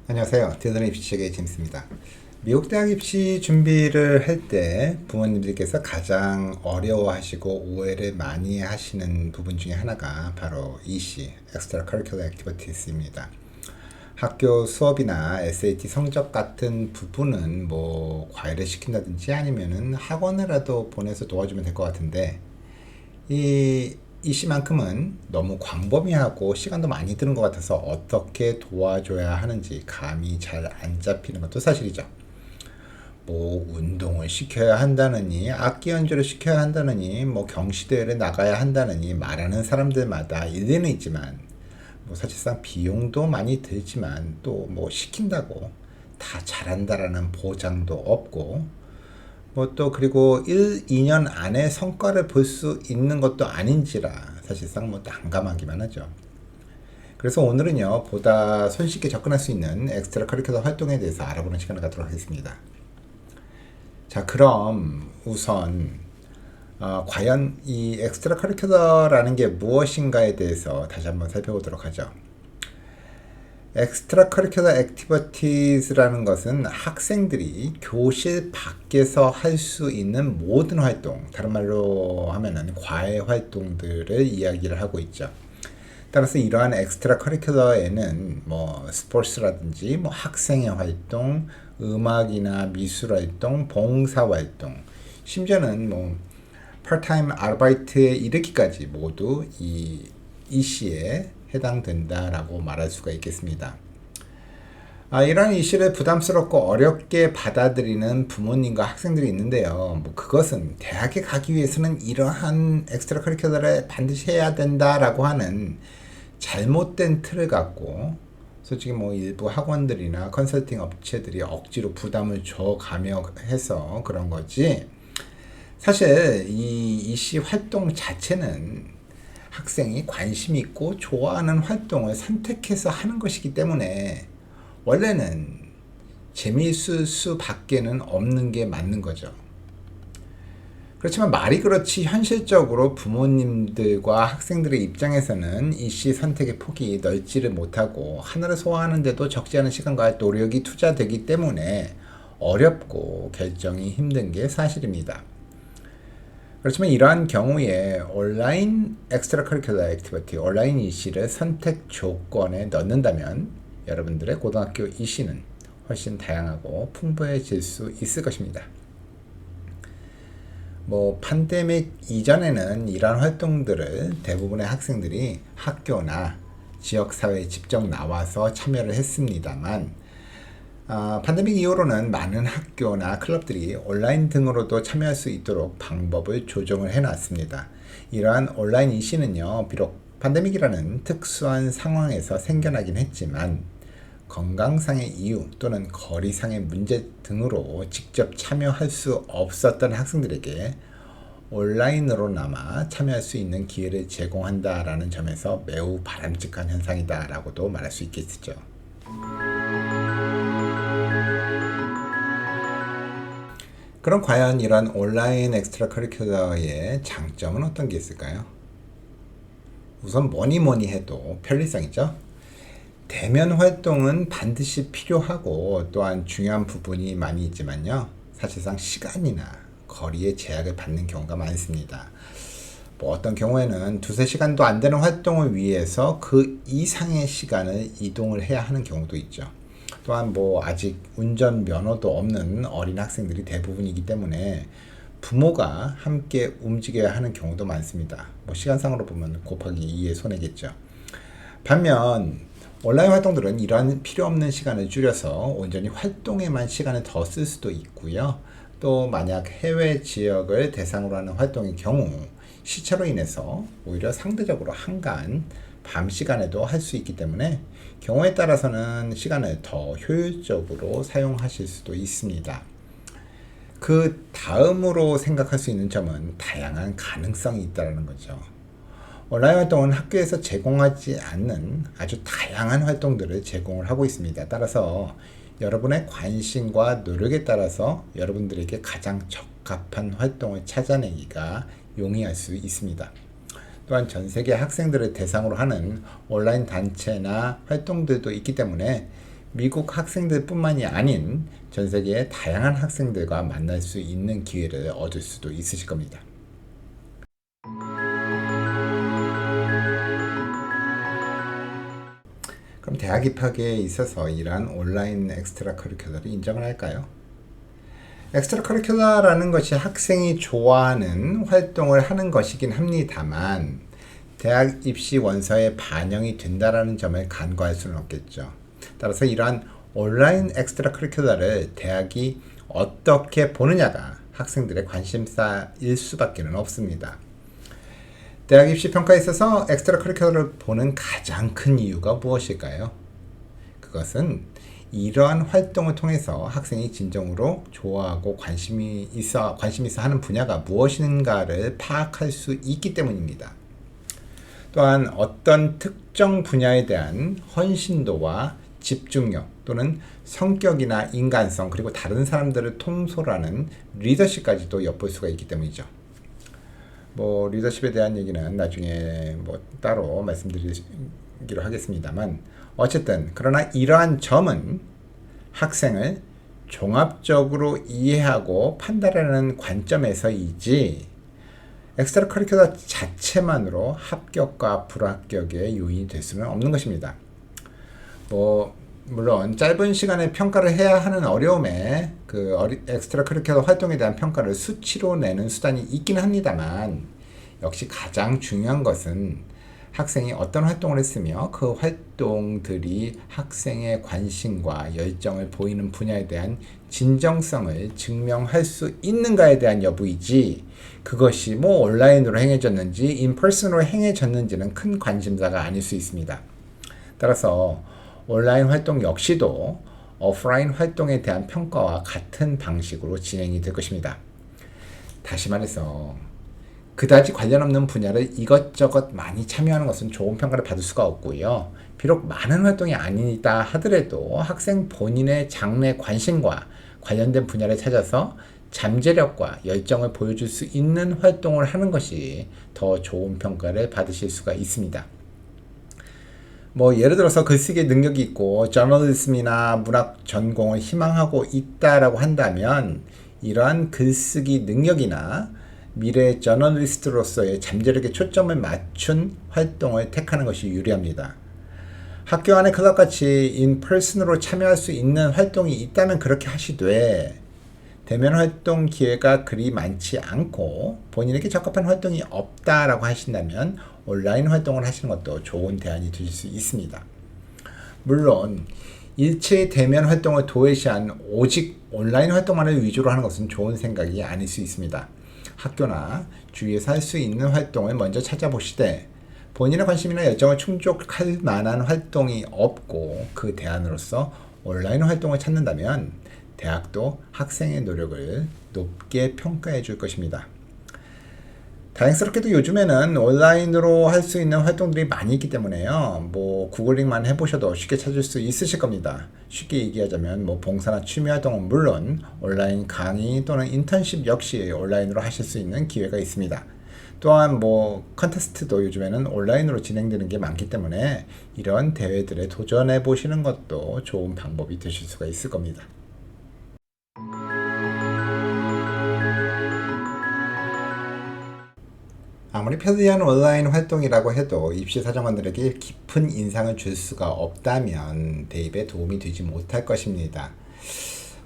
안녕하세요. 디너리 입시책의 제임스입니다. 미국 대학 입시 준비를 할 때 부모님들께서 가장 어려워하시고 오해를 많이 하시는 부분 중에 하나가 바로 EC, Extra Curricular Activities입니다. 학교 수업이나 SAT 성적 같은 부분은 뭐 과외를 시킨다든지 아니면은 학원이라도 보내서 도와주면 될 것 같은데 이 시만큼은 너무 광범위하고 시간도 많이 드는 것 같아서 어떻게 도와줘야 하는지 감이 잘 안 잡히는 것도 사실이죠. 뭐 운동을 시켜야 한다느니 악기 연주를 시켜야 한다느니 뭐 경시대회를 나가야 한다느니 말하는 사람들마다 일리는 있지만 뭐 사실상 비용도 많이 들지만 또 뭐 시킨다고 다 잘한다라는 보장도 없고 뭐 또 그리고 1, 2년 안에 성과를 볼 수 있는 것도 아닌지라 사실상 뭐 난감하기만 하죠. 그래서 오늘은요, 보다 손쉽게 접근할 수 있는 엑스트라 커리큘러 활동에 대해서 알아보는 시간을 갖도록 하겠습니다. 자, 그럼 우선 과연 이 엑스트라 커리큘러라는 게 무엇인가에 대해서 다시 한번 살펴보도록 하죠. 엑스트라 커리큘러 액티비티즈라는 것은 학생들이 교실 밖에서 할 수 있는 모든 활동, 다른 말로 하면은 과외 활동들을 이야기를 하고 있죠. 따라서 이러한 엑스트라 커리큘러에는 뭐 스포츠라든지 뭐 학생의 활동, 음악이나 미술 활동, 봉사 활동, 심지어는 뭐 파트타임 아르바이트에 이르기까지 모두 이 EC에 해당된다라고 말할 수가 있겠습니다. 이런 이슈를 부담스럽고 어렵게 받아들이는 부모님과 학생들이 있는데요. 뭐 그것은 대학에 가기 위해서는 이러한 엑스트라 커리큘러를 반드시 해야 된다라고 하는 잘못된 틀을 갖고 솔직히 뭐 일부 학원들이나 컨설팅 업체들이 억지로 부담을 줘가며 해서 그런 거지. 사실 이 이시 활동 자체는 학생이 관심 있고 좋아하는 활동을 선택해서 하는 것이기 때문에 원래는 재미있을 수밖에는 없는 게 맞는 거죠. 그렇지만 말이 그렇지 현실적으로 부모님들과 학생들의 입장에서는 이씨 선택의 폭이 넓지를 못하고 하나를 소화하는데도 적지 않은 시간과 노력이 투자되기 때문에 어렵고 결정이 힘든 게 사실입니다. 그렇지만 이러한 경우에 온라인 엑스트라 커리큘러 액티비티, 온라인 EC를 선택 조건에 넣는다면 여러분들의 고등학교 EC는 훨씬 다양하고 풍부해질 수 있을 것입니다. 뭐 팬데믹 이전에는 이러한 활동들을 대부분의 학생들이 학교나 지역사회에 직접 나와서 참여를 했습니다만 팬데믹 이후로는 많은 학교나 클럽들이 온라인 등으로도 참여할 수 있도록 방법을 조정을 해놨습니다. 이러한 온라인 EC는요, 비록 팬데믹이라는 특수한 상황에서 생겨나긴 했지만 건강상의 이유 또는 거리상의 문제 등으로 직접 참여할 수 없었던 학생들에게 온라인으로나마 참여할 수 있는 기회를 제공한다라는 점에서 매우 바람직한 현상이다라고도 말할 수 있겠죠. 그럼 과연 이런 온라인 엑스트라 커리큘러의 장점은 어떤 게 있을까요? 우선 뭐니 해도 편리성이죠. 대면 활동은 반드시 필요하고 또한 중요한 부분이 많이 있지만요. 사실상 시간이나 거리에 제약을 받는 경우가 많습니다. 뭐 어떤 경우에는 두세 시간도 안 되는 활동을 위해서 그 이상의 시간을 이동을 해야 하는 경우도 있죠. 또한 뭐 아직 운전 면허도 없는 어린 학생들이 대부분이기 때문에 부모가 함께 움직여야 하는 경우도 많습니다. 뭐 시간상으로 보면 곱하기 2의 손해겠죠. 반면 온라인 활동들은 이러한 필요 없는 시간을 줄여서 온전히 활동에만 시간을 더 쓸 수도 있고요. 또 만약 해외 지역을 대상으로 하는 활동의 경우 시차로 인해서 오히려 상대적으로 한가한 밤 시간에도 할 수 있기 때문에 경우에 따라서는 시간을 더 효율적으로 사용하실 수도 있습니다. 그 다음으로 생각할 수 있는 점은 다양한 가능성이 있다는 거죠. 온라인 활동은 학교에서 제공하지 않는 아주 다양한 활동들을 제공을 하고 있습니다. 따라서 여러분의 관심과 노력에 따라서 여러분들에게 가장 적합한 활동을 찾아내기가 용이할 수 있습니다. 또한 전 세계 학생들을 대상으로 하는 온라인 단체나 활동들도 있기 때문에 미국 학생들뿐만이 아닌 전 세계의 다양한 학생들과 만날 수 있는 기회를 얻을 수도 있으실 겁니다. 그럼 대학 입학에 있어서 이러한 온라인 엑스트라 커리큘러를 인정을 할까요? 엑스트라 커리큘러라는 것이 학생이 좋아하는 활동을 하는 것이긴 합니다만 대학 입시 원서에 반영이 된다는 점을 간과할 수는 없겠죠. 따라서 이러한 온라인 엑스트라 커리큘러를 대학이 어떻게 보느냐가 학생들의 관심사일 수밖에 없습니다. 대학 입시 평가에 있어서 엑스트라 커리큘러를 보는 가장 큰 이유가 무엇일까요? 그것은 이러한 활동을 통해서 학생이 진정으로 좋아하고 관심이 있어 하는 분야가 무엇인가를 파악할 수 있기 때문입니다. 또한 어떤 특정 분야에 대한 헌신도와 집중력 또는 성격이나 인간성 그리고 다른 사람들을 통솔하는 리더십까지도 엿볼 수가 있기 때문이죠. 리더십에 대한 얘기는 나중에 따로 말씀드리기로 하겠습니다만 어쨌든 그러나 이러한 점은 학생을 종합적으로 이해하고 판단하는 관점에서이지 엑스트라 커리큘러 자체만으로 합격과 불합격의 요인이 될 수는 없는 것입니다. 물론 짧은 시간에 평가를 해야 하는 어려움에 엑스트라 커리큘러 활동에 대한 평가를 수치로 내는 수단이 있긴 합니다만 역시 가장 중요한 것은 학생이 어떤 활동을 했으며 그 활동들이 학생의 관심과 열정을 보이는 분야에 대한 진정성을 증명할 수 있는가에 대한 여부이지 그것이 온라인으로 행해졌는지 인퍼슨으로 행해졌는지는 큰 관심사가 아닐 수 있습니다. 따라서 온라인 활동 역시도 오프라인 활동에 대한 평가와 같은 방식으로 진행이 될 것입니다. 다시 말해서 그다지 관련 없는 분야를 이것저것 많이 참여하는 것은 좋은 평가를 받을 수가 없고요. 비록 많은 활동이 아니다 하더라도 학생 본인의 장래 관심과 관련된 분야를 찾아서 잠재력과 열정을 보여줄 수 있는 활동을 하는 것이 더 좋은 평가를 받으실 수가 있습니다. 예를 들어서 글쓰기 능력이 있고 저널리즘이나 문학 전공을 희망하고 있다라고 한다면 이러한 글쓰기 능력이나 미래 저널리스트로서의 잠재력에 초점을 맞춘 활동을 택하는 것이 유리합니다. 학교 안의 클럽같이 인퍼슨으로 참여할 수 있는 활동이 있다면 그렇게 하시되 대면 활동 기회가 그리 많지 않고 본인에게 적합한 활동이 없다라고 하신다면 온라인 활동을 하시는 것도 좋은 대안이 되실 수 있습니다. 물론 일체의 대면 활동을 도외시한 오직 온라인 활동만을 위주로 하는 것은 좋은 생각이 아닐 수 있습니다. 학교나 주위에서 할 수 있는 활동을 먼저 찾아보시되 본인의 관심이나 열정을 충족할 만한 활동이 없고 그 대안으로서 온라인 활동을 찾는다면 대학도 학생의 노력을 높게 평가해 줄 것입니다. 다행스럽게도 요즘에는 온라인으로 할 수 있는 활동들이 많이 있기 때문에요. 구글링만 해보셔도 쉽게 찾을 수 있으실 겁니다. 쉽게 얘기하자면 봉사나 취미 활동은 물론 온라인 강의 또는 인턴십 역시 온라인으로 하실 수 있는 기회가 있습니다. 또한 컨테스트도 요즘에는 온라인으로 진행되는 게 많기 때문에 이런 대회들에 도전해 보시는 것도 좋은 방법이 되실 수가 있을 겁니다. 아무리 편리한 온라인 활동이라고 해도 입시사정관들에게 깊은 인상을 줄 수가 없다면 대입에 도움이 되지 못할 것입니다.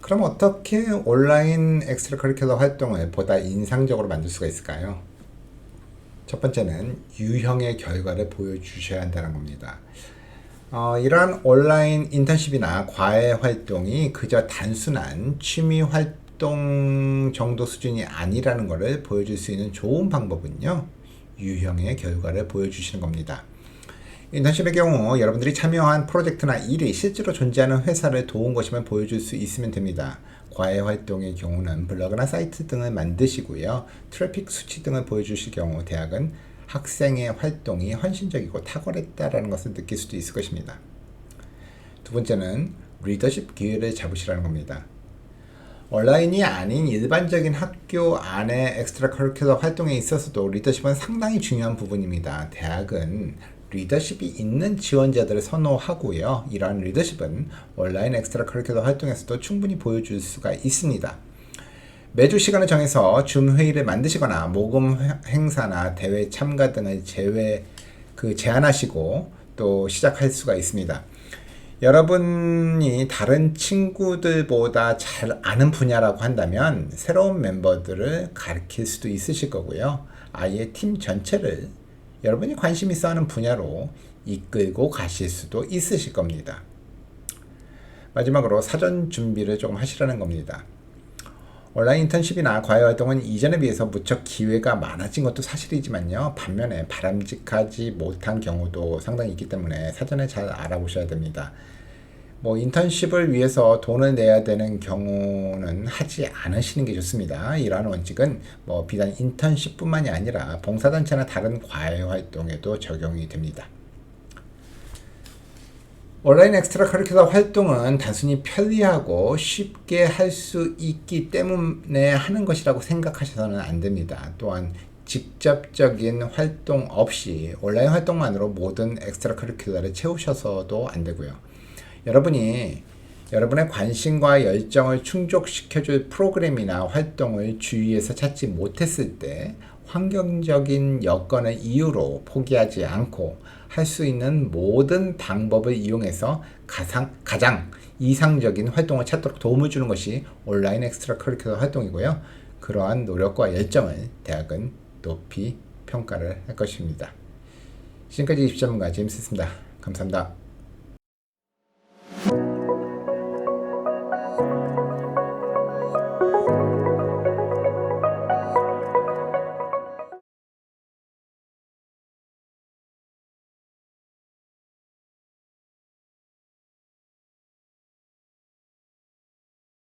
그럼 어떻게 온라인 엑스트라 커리큘러 활동을 보다 인상적으로 만들 수가 있을까요? 첫 번째는 유형의 결과를 보여주셔야 한다는 겁니다. 이러한 온라인 인턴십이나 과외 활동이 그저 단순한 취미 활동 정도 수준이 아니라는 것을 보여줄 수 있는 좋은 방법은요. 유형의 결과를 보여주시는 겁니다. 인턴십의 경우 여러분들이 참여한 프로젝트나 일이 실제로 존재하는 회사를 도운 것이면 보여줄 수 있으면 됩니다. 과외 활동의 경우는 블로그나 사이트 등을 만드시고요. 트래픽 수치 등을 보여주실 경우 대학은 학생의 활동이 헌신적이고 탁월했다라는 것을 느낄 수도 있을 것입니다. 두 번째는 리더십 기회를 잡으시라는 겁니다. 온라인이 아닌 일반적인 학교 안의 엑스트라 커리큘러 활동에 있어서도 리더십은 상당히 중요한 부분입니다. 대학은 리더십이 있는 지원자들을 선호하고요. 이러한 리더십은 온라인 엑스트라 커리큘럼 활동에서도 충분히 보여줄 수가 있습니다. 매주 시간을 정해서 줌 회의를 만드시거나 모금 행사나 대회 참가 등을 제안하시고 또 시작할 수가 있습니다. 여러분이 다른 친구들보다 잘 아는 분야라고 한다면 새로운 멤버들을 가르칠 수도 있으실 거고요. 아예 팀 전체를 여러분이 관심 있어 하는 분야로 이끌고 가실 수도 있으실 겁니다. 마지막으로 사전 준비를 조금 하시라는 겁니다. 온라인 인턴십이나 과외 활동은 이전에 비해서 무척 기회가 많아진 것도 사실이지만요. 반면에 바람직하지 못한 경우도 상당히 있기 때문에 사전에 잘 알아보셔야 됩니다. 인턴십을 위해서 돈을 내야 되는 경우는 하지 않으시는 게 좋습니다. 이러한 원칙은 비단 인턴십뿐만이 아니라 봉사단체나 다른 과외 활동에도 적용이 됩니다. 온라인 엑스트라 커리큘럼 활동은 단순히 편리하고 쉽게 할 수 있기 때문에 하는 것이라고 생각하셔서는 안 됩니다. 또한 직접적인 활동 없이 온라인 활동만으로 모든 엑스트라 커리큘럼을 채우셔서도 안 되고요. 여러분이 여러분의 관심과 열정을 충족시켜줄 프로그램이나 활동을 주위에서 찾지 못했을 때 환경적인 여건을 이유로 포기하지 않고 할 수 있는 모든 방법을 이용해서 가장 이상적인 활동을 찾도록 도움을 주는 것이 온라인 엑스트라 커리큘럼 활동이고요. 그러한 노력과 열정을 대학은 높이 평가를 할 것입니다. 지금까지 입시전문가 제임스였습니다. 감사합니다.